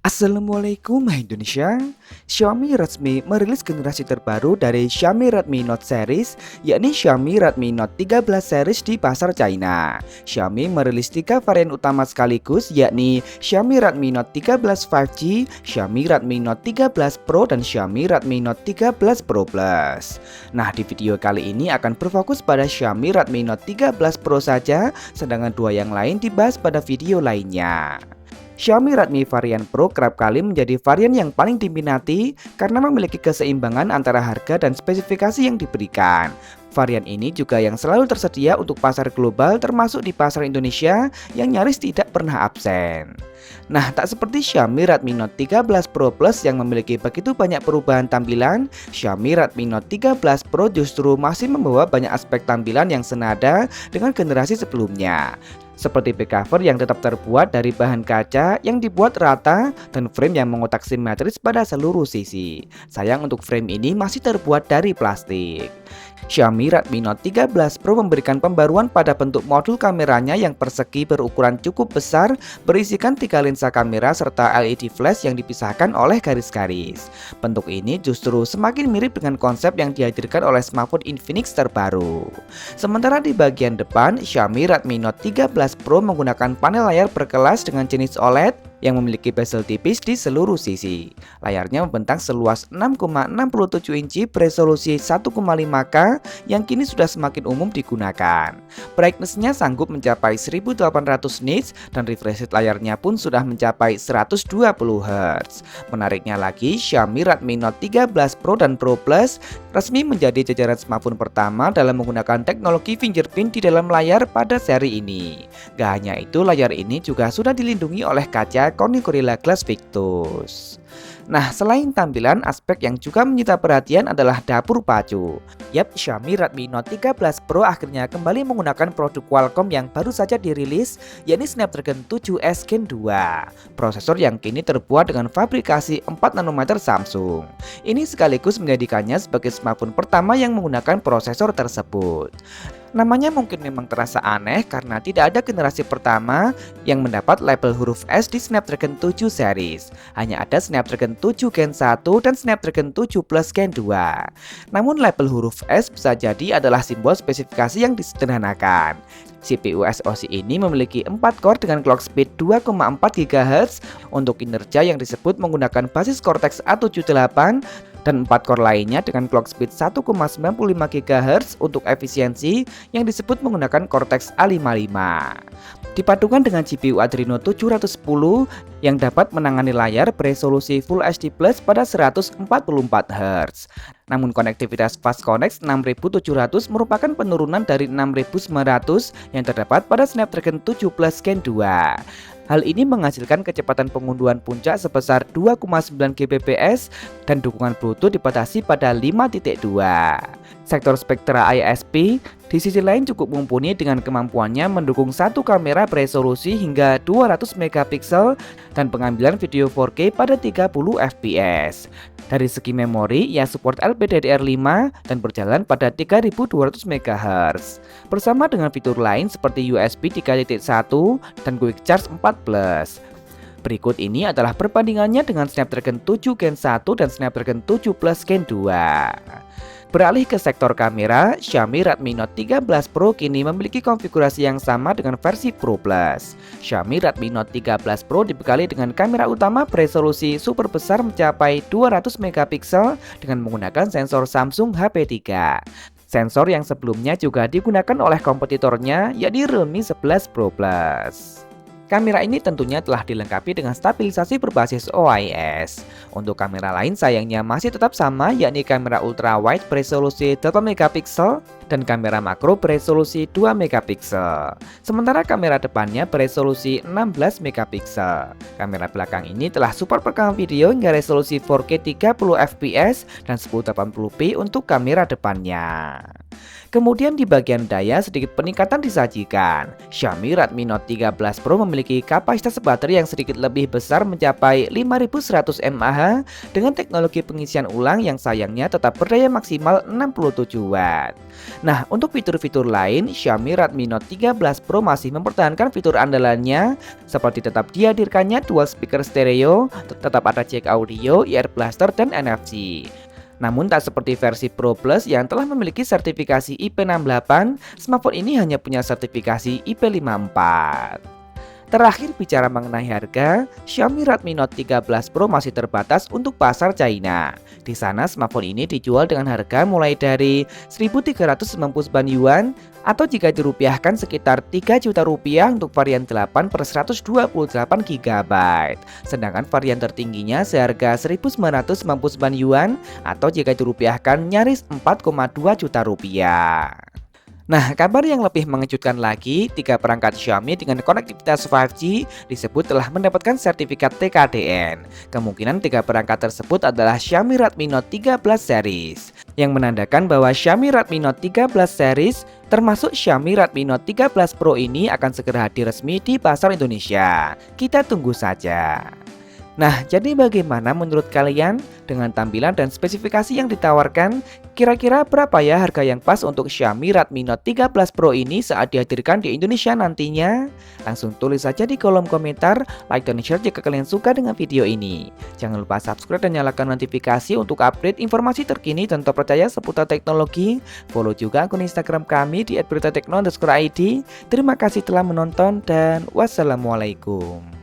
Assalamualaikum Hai Indonesia. Xiaomi resmi merilis generasi terbaru dari Xiaomi Redmi Note series, yakni Xiaomi Redmi Note 13 series di pasar China. Xiaomi merilis 3 varian utama sekaligus, yakni Xiaomi Redmi Note 13 5G, Xiaomi Redmi Note 13 Pro, dan Xiaomi Redmi Note 13 Pro Plus. Nah, di video kali ini akan berfokus pada Xiaomi Redmi Note 13 Pro saja, sedangkan dua yang lain dibahas pada video lainnya. Xiaomi Redmi varian Pro kerap kali menjadi varian yang paling diminati karena memiliki keseimbangan antara harga dan spesifikasi yang diberikan. Varian ini juga yang selalu tersedia untuk pasar global termasuk di pasar Indonesia yang nyaris tidak pernah absen. Nah, tak seperti Xiaomi Redmi Note 13 Pro Plus yang memiliki begitu banyak perubahan tampilan, Xiaomi Redmi Note 13 Pro justru masih membawa banyak aspek tampilan yang senada dengan generasi sebelumnya. Seperti back cover yang tetap terbuat dari bahan kaca yang dibuat rata dan frame yang mengotak simetris pada seluruh sisi. Sayang untuk frame ini masih terbuat dari plastik. Xiaomi Redmi Note 13 Pro memberikan pembaruan pada bentuk modul kameranya yang persegi berukuran cukup besar, berisikan 3 lensa kamera serta LED flash yang dipisahkan oleh garis-garis. Bentuk ini justru semakin mirip dengan konsep yang dihadirkan oleh smartphone Infinix terbaru. Sementara di bagian depan, Xiaomi Redmi Note 13 Pro menggunakan panel layar berkelas dengan jenis OLED yang memiliki bezel tipis di seluruh sisi. Layarnya membentang seluas 6,67 inci beresolusi 1,5K yang kini sudah semakin umum digunakan. Brightness-nya sanggup mencapai 1800 nits dan refresh rate layarnya pun sudah mencapai 120 Hz. Menariknya lagi, Xiaomi Redmi Note 13 Pro dan Pro Plus resmi menjadi jajaran smartphone pertama dalam menggunakan teknologi fingerprint di dalam layar pada seri ini. Gak hanya itu, layar ini juga sudah dilindungi oleh kaca Corning Gorilla Glass Victus. Nah, selain tampilan, aspek yang juga menyita perhatian adalah dapur pacu. Yap, Xiaomi Redmi Note 13 Pro akhirnya kembali menggunakan produk Qualcomm yang baru saja dirilis, yakni Snapdragon 7S Gen 2. Prosesor yang kini terbuat dengan fabrikasi 4 nanometer Samsung. Ini sekaligus menjadikannya sebagai smartphone pertama yang menggunakan prosesor tersebut. Namanya mungkin memang terasa aneh karena tidak ada generasi pertama yang mendapat label huruf S di Snapdragon 7 series. Hanya ada Snapdragon 7 Gen 1 dan Snapdragon 7 Plus Gen 2. Namun label huruf S bisa jadi adalah simbol spesifikasi yang disederhanakan. CPU SoC ini memiliki 4 core dengan clock speed 2,4 GHz untuk kinerja yang disebut menggunakan basis Cortex A78 dan 4 core lainnya dengan clock speed 1,95 GHz untuk efisiensi yang disebut menggunakan Cortex A55. Dipadukan dengan GPU Adreno 710 yang dapat menangani layar beresolusi Full HD Plus pada 144 Hz. Namun konektivitas Fast Connect 6700 merupakan penurunan dari 6900 yang terdapat pada Snapdragon 7 Plus Gen 2. Hal ini menghasilkan kecepatan pengunduhan puncak sebesar 2,9 Gbps dan dukungan Bluetooth dibatasi pada 5.2. Sektor spektra ISP di sisi lain cukup mumpuni dengan kemampuannya mendukung satu kamera beresolusi hingga 200 megapiksel dan pengambilan video 4K pada 30 fps. Dari segi memori, ia support LPDDR5 dan berjalan pada 3200 MHz. Bersama dengan fitur lain seperti USB 3.1 dan Quick Charge 4+. Berikut ini adalah perbandingannya dengan Snapdragon 7 Gen 1 dan Snapdragon 7 Plus Gen 2. Beralih ke sektor kamera, Xiaomi Redmi Note 13 Pro kini memiliki konfigurasi yang sama dengan versi Pro Plus. Xiaomi Redmi Note 13 Pro dibekali dengan kamera utama beresolusi super besar mencapai 200 megapiksel dengan menggunakan sensor Samsung HP3. Sensor yang sebelumnya juga digunakan oleh kompetitornya, yakni Realme 11 Pro Plus. Kamera ini tentunya telah dilengkapi dengan stabilisasi berbasis OIS. Untuk kamera lain sayangnya masih tetap sama, yakni kamera ultrawide beresolusi 8 megapiksel dan kamera makro beresolusi 2 megapiksel. Sementara kamera depannya beresolusi 16 megapiksel. Kamera belakang ini telah support perekam video hingga resolusi 4K 30 fps dan 1080p untuk kamera depannya. Kemudian di bagian daya sedikit peningkatan disajikan. Xiaomi Redmi Note 13 Pro memiliki kapasitas baterai yang sedikit lebih besar mencapai 5100 mAh dengan teknologi pengisian ulang yang sayangnya tetap berdaya maksimal 67 Watt. Nah, untuk fitur-fitur lain, Xiaomi Redmi Note 13 Pro masih mempertahankan fitur andalannya seperti tetap dihadirkannya dual speaker stereo, tetap ada jack audio, ear blaster, dan NFC. Namun tak seperti versi Pro Plus yang telah memiliki sertifikasi IP68, smartphone ini hanya punya sertifikasi IP54. Terakhir bicara mengenai harga, Xiaomi Redmi Note 13 Pro masih terbatas untuk pasar China. Di sana smartphone ini dijual dengan harga mulai dari 1.399 yuan atau jika dirupiahkan sekitar 3 juta rupiah untuk varian 8 per 128 GB. Sedangkan varian tertingginya seharga 1.999 yuan atau jika dirupiahkan nyaris 4,2 juta rupiah. Nah, kabar yang lebih mengejutkan lagi, 3 perangkat Xiaomi dengan konektivitas 5G disebut telah mendapatkan sertifikat TKDN. Kemungkinan 3 perangkat tersebut adalah Xiaomi Redmi Note 13 series, yang menandakan bahwa Xiaomi Redmi Note 13 series termasuk Xiaomi Redmi Note 13 Pro ini akan segera hadir resmi di pasar Indonesia. Kita tunggu saja. Nah, jadi bagaimana menurut kalian dengan tampilan dan spesifikasi yang ditawarkan? Kira-kira berapa ya harga yang pas untuk Xiaomi Redmi Note 13 Pro ini saat dihadirkan di Indonesia nantinya? Langsung tulis saja di kolom komentar, like dan share jika kalian suka dengan video ini. Jangan lupa subscribe dan nyalakan notifikasi untuk update informasi terkini dan terpercaya seputar teknologi. Follow juga akun Instagram kami di @beritatekno_id. Terima kasih telah menonton dan wassalamualaikum.